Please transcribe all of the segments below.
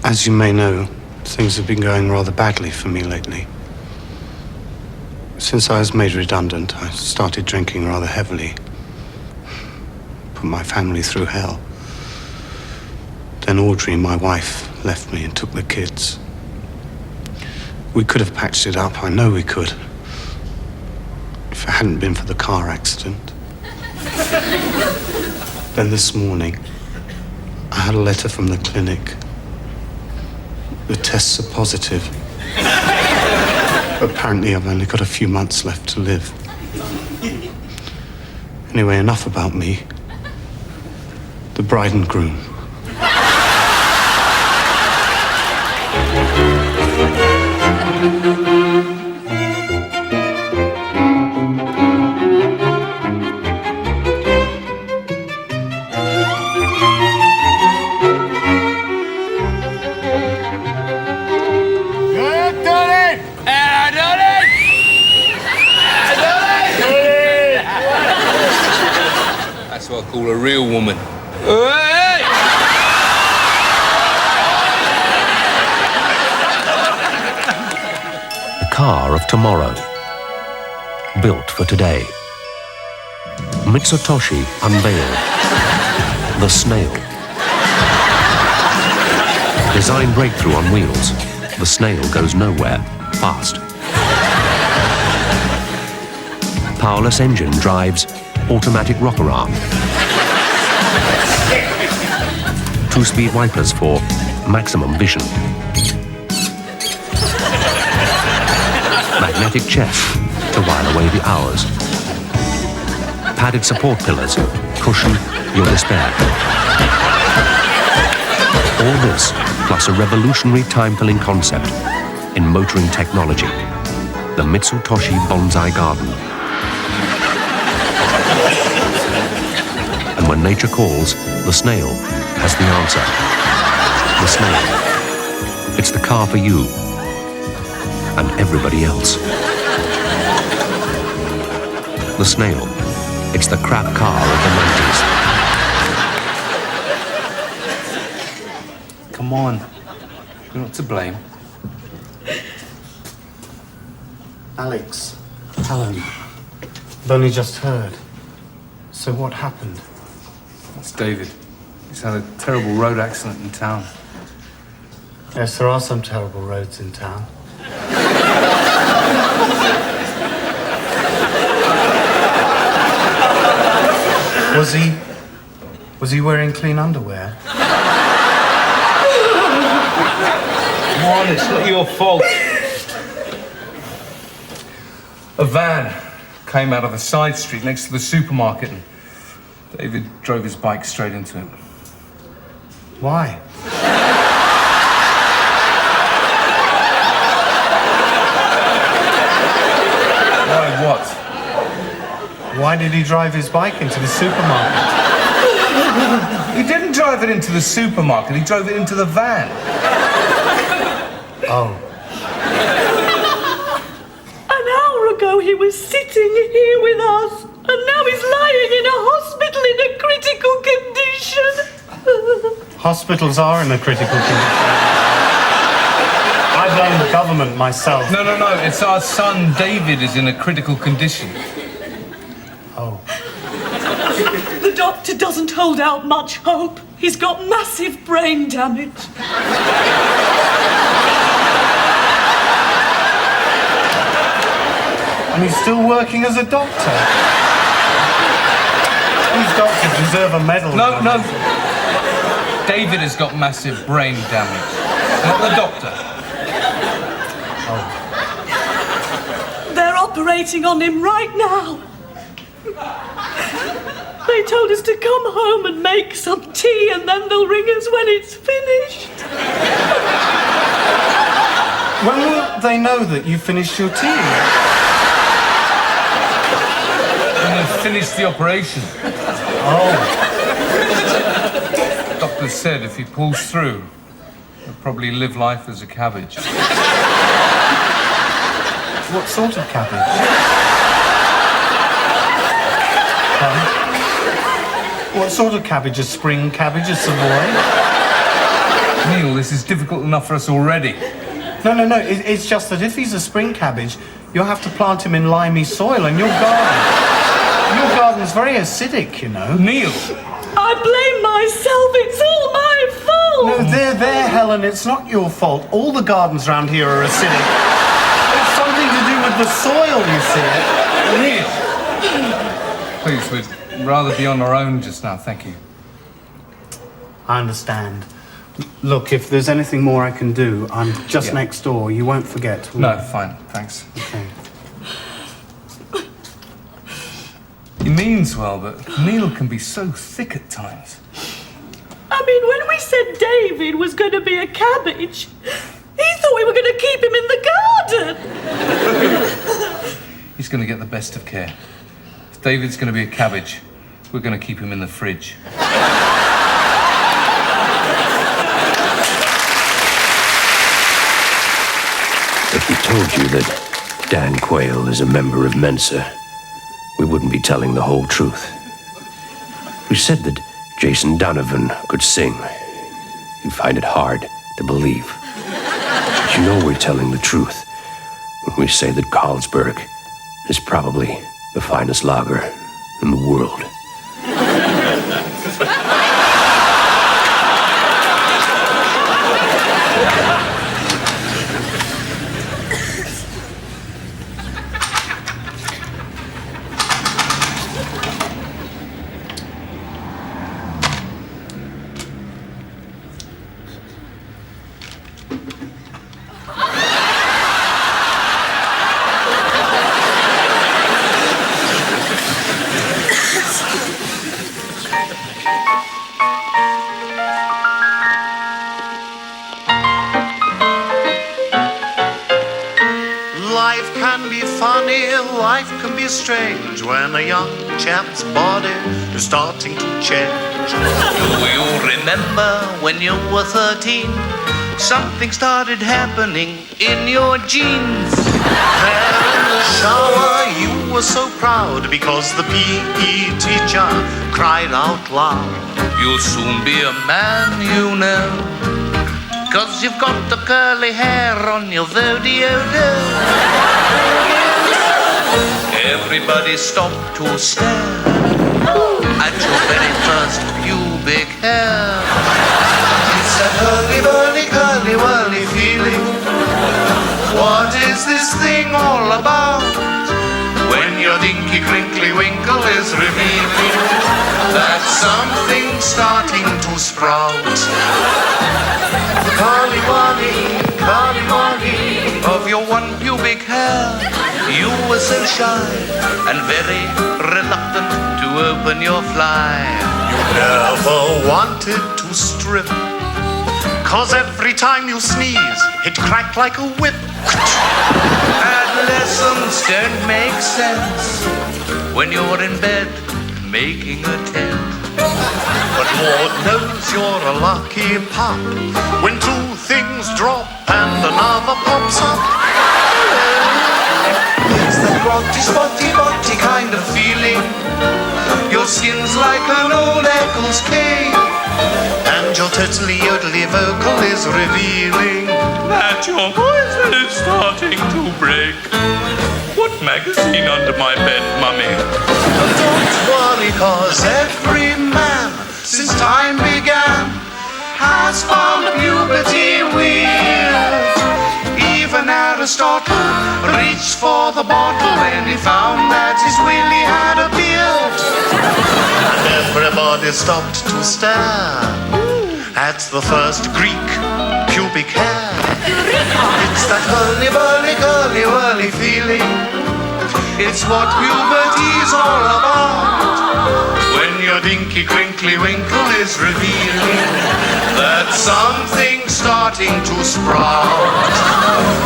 As you may know, things have been going rather badly for me lately. Since I was made redundant, I started drinking rather heavily. Put my family through hell. Then Audrey, my wife, left me and took the kids. We could have patched it up, I know we could. If it hadn't been for the car accident. Then this morning, I had a letter from the clinic. The tests are positive. Apparently, I've only got a few months left to live. Anyway, enough about me. The bride and groom. That's what I call a real woman. The car of tomorrow, built for today. Mitsutoshi unveiled the Snail. Design breakthrough on wheels. The Snail goes nowhere fast. Powerless engine drives automatic rocker arm. 2-speed wipers for maximum vision. Magnetic chest to while away the hours. Padded support pillars cushion your despair. All this plus a revolutionary time-filling concept in motoring technology. The Mitsutoshi Bonsai Garden. And when nature calls, the Snail has the answer. The Snail. It's the car for you and everybody else. The Snail. It's the crap car of the 90s. Come on. You're not to blame. Alex. Helen. I've only just heard. So what happened? That's David. He's had a terrible road accident in town. Yes, there are some terrible roads in town. Was he wearing clean underwear? Come on, it's not your fault. A van came out of a side street next to the supermarket and David drove his bike straight into it. Why? Why what? Why did he drive his bike into the supermarket? He didn't drive it into the supermarket, he drove it into the van. Oh. An hour ago he was sitting here with us, and now he's lying in a hospital in a critical condition. Hospitals are in a critical condition. I blame the government myself. No, it's our son David is in a critical condition. Oh. The doctor doesn't hold out much hope. He's got massive brain damage. And he's still working as a doctor. These doctors deserve a medal. No. David has got massive brain damage. Not the doctor. Oh. They're operating on him right now. They told us to come home and make some tea, and then they'll ring us when it's finished. When will they know that you finished your tea? When they've finished the operation. Oh. The doctor said if he pulls through, he'll probably live life as a cabbage. What sort of cabbage? What sort of cabbage? A spring cabbage? A Savoy? Neil, This is difficult enough for us already. No. It's just that if he's a spring cabbage, you'll have to plant him in limey soil, and your garden's very acidic, you know. Neil! I blame myself. It's all my fault. No, there, Helen. It's not your fault. All the gardens around here are acidic. It's something to do with the soil, you see. Neil! Please, we'd rather be on our own just now, thank you. I understand. Look, if there's anything more I can do, I'm just next door. You won't forget, will No, you? fine, thanks. Okay. He means well, but Neil can be so thick at times. I mean, when we said David was going to be a cabbage, he thought we were going to keep him in the garden. He's going to get the best of care. If David's going to be a cabbage, we're going to keep him in the fridge. If we told you that Dan Quayle is a member of Mensa, we wouldn't be telling the whole truth. We said that Jason Donovan could sing. You'd find it hard to believe. But you know we're telling the truth when we say that Carlsberg is probably the finest lager in the world. Life can be funny, life can be strange when a young chap's body is starting to change. Do you remember when you were 13? Something started happening in your genes. There in the shower you were so proud because the PE teacher cried out loud. You'll soon be a man, you know, 'cause you've got the curly hair on your vodiodo. Everybody stopped to stare at your very first pubic hair. It's a curly whirly feeling. What is this thing all about? When your dinky crinkly winkle is revealing that something's starting to sprout. Curly whirly of your one pubic hair. You were so shy and very reluctant to open your fly. You never wanted to strip, 'cause every time you sneeze, it cracked like a whip. Adolescents don't make sense when you're in bed making a tent. But Lord knows you're a lucky pup when two things drop and another pops up. It's that grotty, spotty kind of feeling. Your skin's like an old Eccles cave, and your totally yodely vocal is revealing that your voice is starting to break. What magazine under my bed, mummy? Don't worry, 'cause every man since time began has found puberty weird. Even Aristotle reached for the bottle when he found that his Willie had a beard. And everybody stopped to stare at the first Greek pubic hair. It's that curly whirly feeling. It's what puberty's all about. When your dinky crinkly winkle is revealing that something's starting to sprout.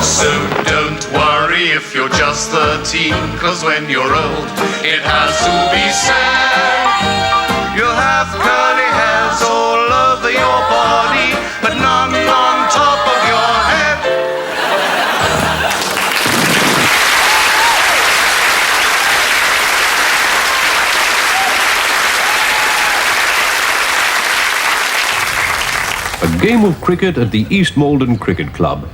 So don't worry if you're just 13, 'cause when you're old, it has to be said, you'll have curly hairs all over your body, but none on top of your head. game of cricket at the East Malden Cricket Club.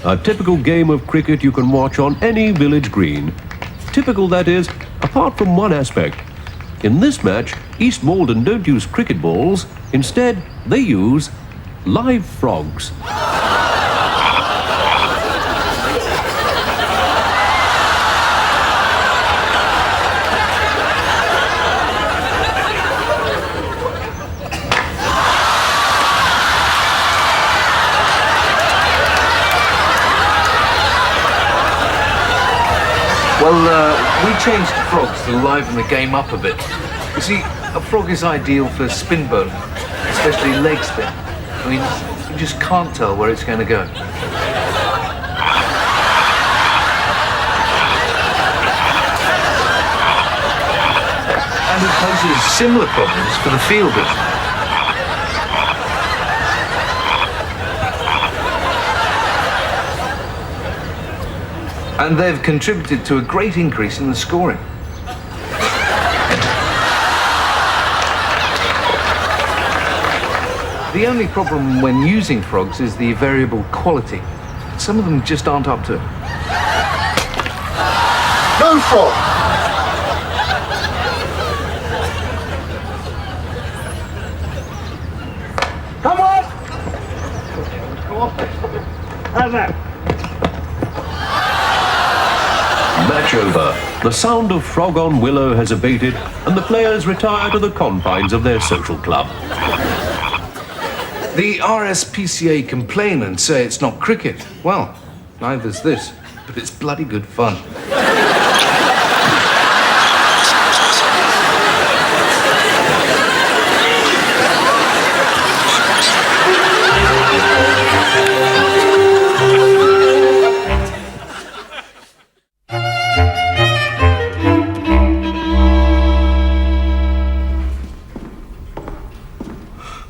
A typical game of cricket you can watch on any village green. Typical, that is, apart from one aspect. In this match, East Malden don't use cricket balls. Instead, they use live frogs. Well, we changed to frogs to liven the game up a bit. You see, a frog is ideal for spin bowling, especially leg spin. I mean, you just can't tell where it's going to go. And it poses similar problems for the fielders. And they've contributed to a great increase in the scoring. The only problem when using frogs is the variable quality. Some of them just aren't up to it. No frog! Come on! Come on. How's that? Match over. The sound of Frog on Willow has abated, and the players retire to the confines of their social club. The RSPCA complain and say it's not cricket. Well, neither's this, but it's bloody good fun.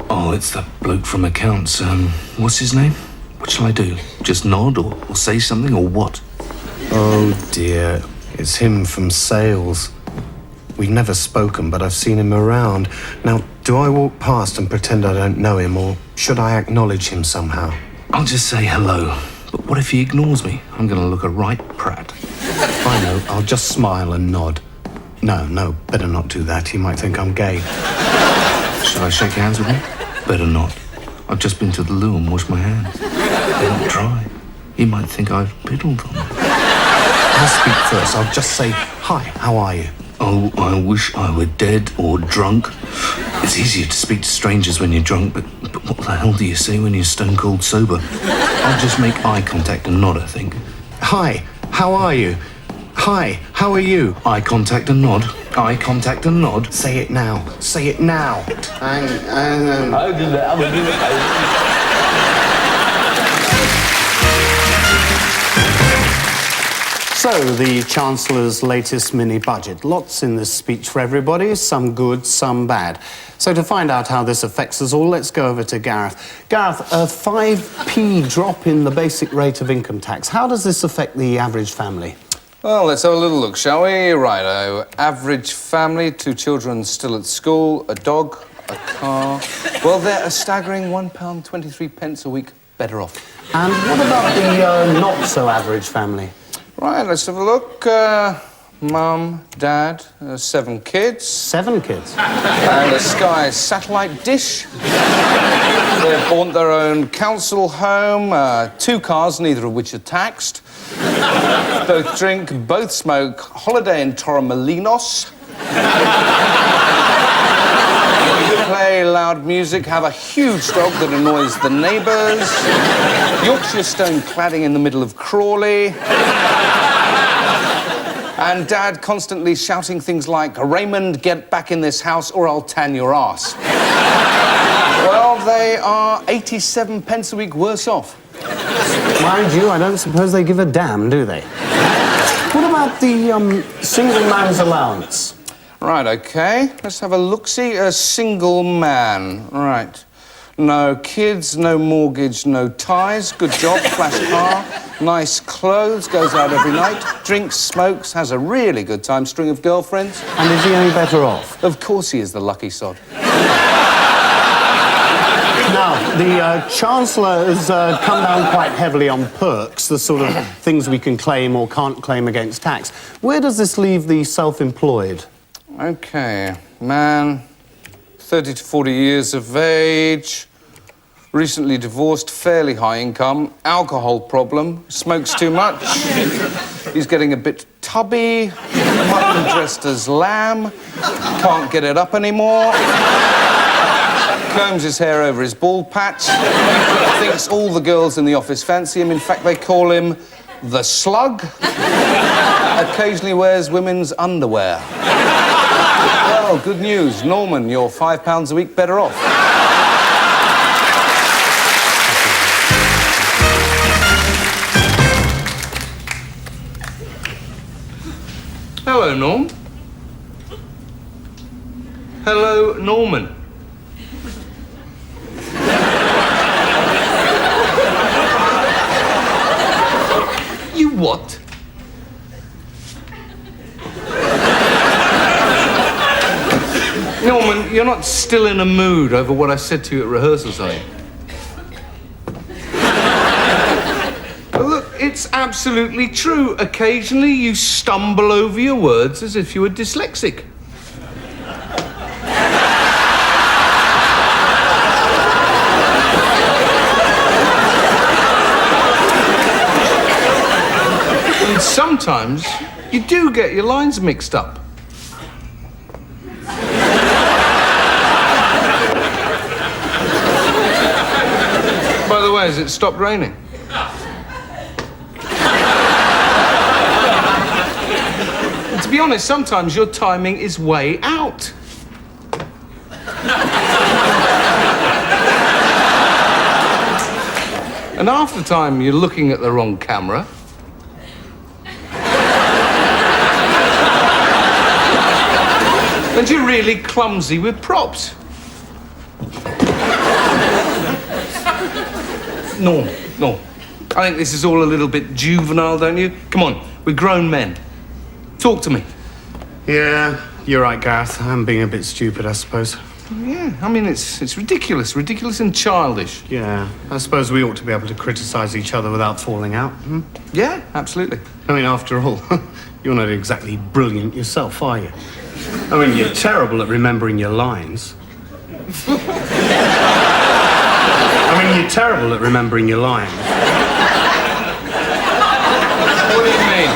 Oh, it's that bloke from accounts. What's his name? What shall I do? Just nod or say something or what? Oh dear, it's him from sales. We've never spoken, but I've seen him around. Now, do I walk past and pretend I don't know him, or should I acknowledge him somehow? I'll just say hello. But what if he ignores me? I'm going to look a right prat. I know, I'll just smile and nod. No, better not do that. He might think I'm gay. Shall I shake hands with him? Better not. I've just been to the loo and washed my hands. They're not dry. He might think I've piddled on him. I'll speak first. I'll just say, hi, how are you? Oh, I wish I were dead or drunk. It's easier to speak to strangers when you're drunk, but what the hell do you say when you're stone cold sober? I'll just make eye contact and nod, I think. Hi, how are you? Hi, how are you? Eye contact and nod. Eye contact and nod. Say it now. Say it now. So, the Chancellor's latest mini-budget. Lots in this speech for everybody, some good, some bad. So to find out how this affects us all, let's go over to Gareth. Gareth, a 5p drop in the basic rate of income tax. How does this affect the average family? Well, let's have a little look, shall we? Righto. Average family, 2 children still at school, a dog, a car. Well, they're a staggering £1.23 a week better off. And what about the not-so-average family? Right, let's have a look. Mum, Dad, 7 kids. 7 kids? And a Sky satellite dish. They've bought their own council home, 2 cars, neither of which are taxed. Both drink, both smoke, holiday in Torremolinos. Play loud music, have a huge dog that annoys the neighbours. Yorkshire stone cladding in the middle of Crawley. And Dad constantly shouting things like, Raymond, get back in this house or I'll tan your ass. Well, they are 87p a week worse off. Mind you, I don't suppose they give a damn, do they? What about the single man's allowance? Right, OK. Let's have a look-see. A single man. Right. No kids, no mortgage, no ties. Good job, flash car. Nice clothes, goes out every night. Drinks, smokes, has a really good time. String of girlfriends. And is he any better off? Of course he is the lucky sod. Now The Chancellor has come down quite heavily on perks, the sort of things we can claim or can't claim against tax. Where does this leave the self-employed? OK, man, 30 to 40 years of age, recently divorced, fairly high income, alcohol problem, smokes too much, he's getting a bit tubby, mutton dressed as lamb, can't get it up anymore, combs his hair over his bald patch, thinks all the girls in the office fancy him. In fact, they call him the Slug. Occasionally wears women's underwear. Well, good news. Norman, you're £5 a week better off. Hello, Norm. Hello, Norman. You what? Norman, you're not still in a mood over what I said to you at rehearsals, are you? Look, it's absolutely true. Occasionally you stumble over your words as if you were dyslexic. And sometimes you do get your lines mixed up. By the way, has it stopped raining? To be honest, sometimes your timing is way out. And half the time you're looking at the wrong camera. And you're really clumsy with props. No. I think this is all a little bit juvenile, don't you? Come on, we're grown men. Talk to me. Yeah, you're right, Gareth. I'm being a bit stupid, I suppose. Yeah, I mean, it's ridiculous and childish. Yeah, I suppose we ought to be able to criticise each other without falling out. Hmm? Yeah, absolutely. I mean, after all, you're not exactly brilliant yourself, are you? I mean, you're terrible at remembering your lines. You're terrible at remembering your lines. What do you mean?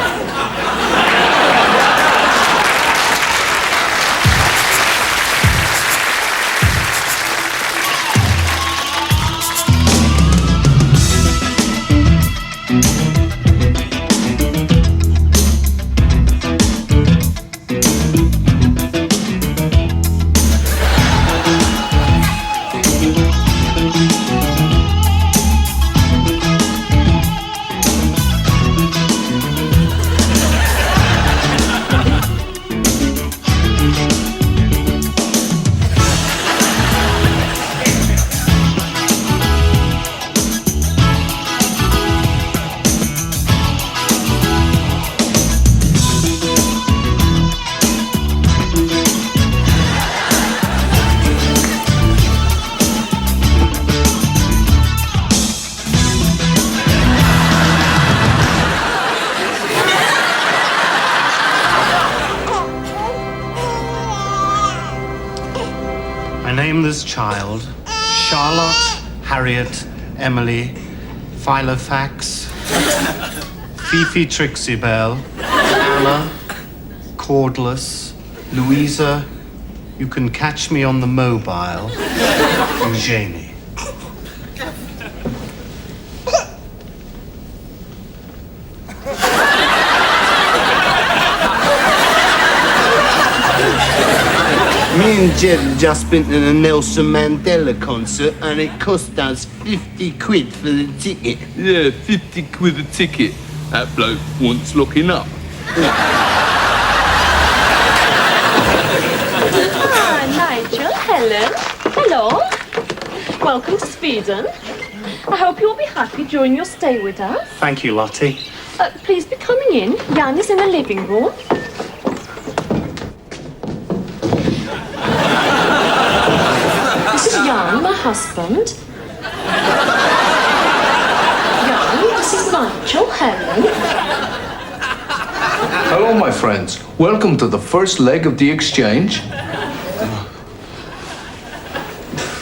I name this child Charlotte, Harriet, Emily, Filofax, Fifi Trixie Bell, Anna, Cordless, Louisa, you can catch me on the mobile, Eugenie. Me and Jed have just been to the Nelson Mandela concert and it cost us 50 quid for the ticket. Yeah, 50 quid a ticket. That bloke wants locking up. Ah, Nigel, Helen. Hello. Welcome to Sweden. I hope you'll be happy during your stay with us. Thank you, Lottie. Please be coming in. Jan is in the living room. This is Jan, my husband. Nigel, Helen. Hello, my friends. Welcome to the first leg of the exchange.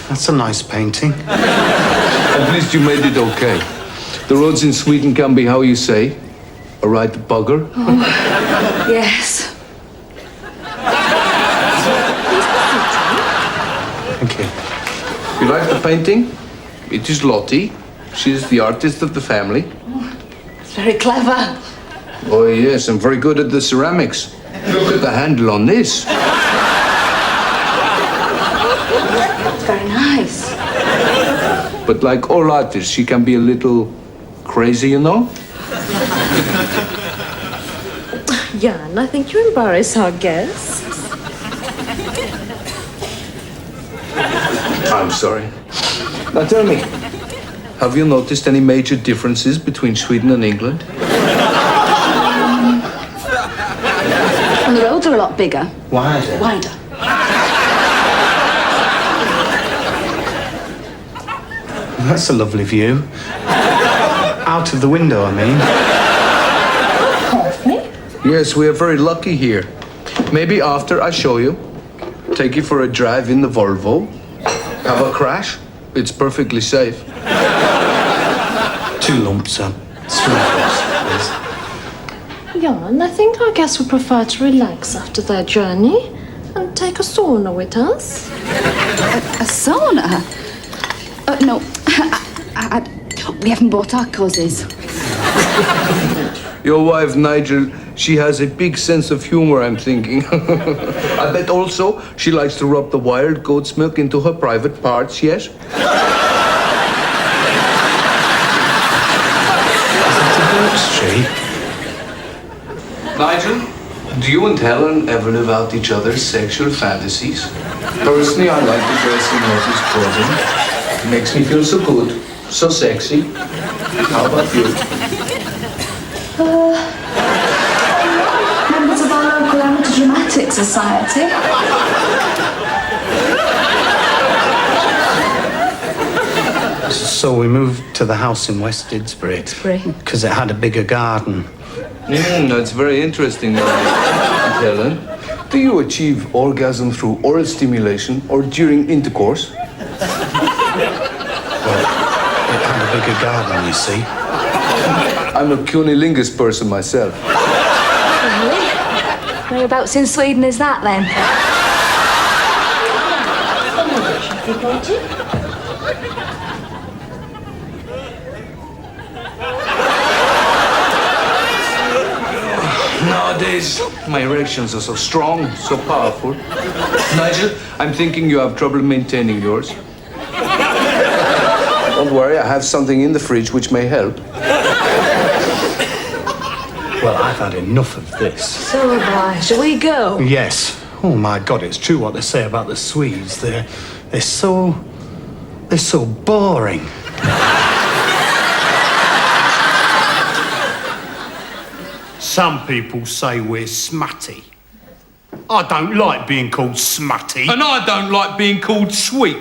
That's a nice painting. At least you made it okay. The roads in Sweden can be how you say, a right bugger. Yes. Thank you. You like the painting? It is Lottie. She is the artist of the family. It's very clever. Oh, yes, and very good at the ceramics. Look at the handle on this. It's very nice. But like all artists, she can be a little crazy, you know? Jan, I think you embarrass our guests. I'm sorry. Now tell me, have you noticed any major differences between Sweden and England? And the roads are a lot bigger. Wider. Wider. That's a lovely view. Out of the window, I mean. Yes, we are very lucky here. Maybe after I show you, take you for a drive in the Volvo, have a crash. It's perfectly safe. 2 lumps up. 3 lumps, please. Jan, I think our guests would prefer to relax after their journey and take a sauna with us. A sauna? No. We haven't bought our cozies. Your wife, Nigel, she has a big sense of humor, I'm thinking. I bet also she likes to rub the wild goat's milk into her private parts, yes? Is that a birch tree? Nigel, do you and Helen ever live out each other's sexual fantasies? Personally, I like to dress in Lottie's clothing. It makes me feel so good, so sexy. How about you? Members of our local amateur dramatic society. So we moved to the house in West Didsbury. Because it had a bigger garden. That's very interesting, Helen. Do you achieve orgasm through oral stimulation or during intercourse? Well, it had a bigger garden, you see. I'm a cunnilingus person myself. Whereabouts in Sweden is that then? Nowadays, my erections are so strong, so powerful. Nigel, I'm thinking you have trouble maintaining yours. Don't worry, I have something in the fridge which may help. Well, I've had enough of this. So have I. Shall we go? Yes. Oh my God, it's true what they say about the Swedes. They're so boring. Some people say we're smutty. I don't like being called smutty. And I don't like being called sweet.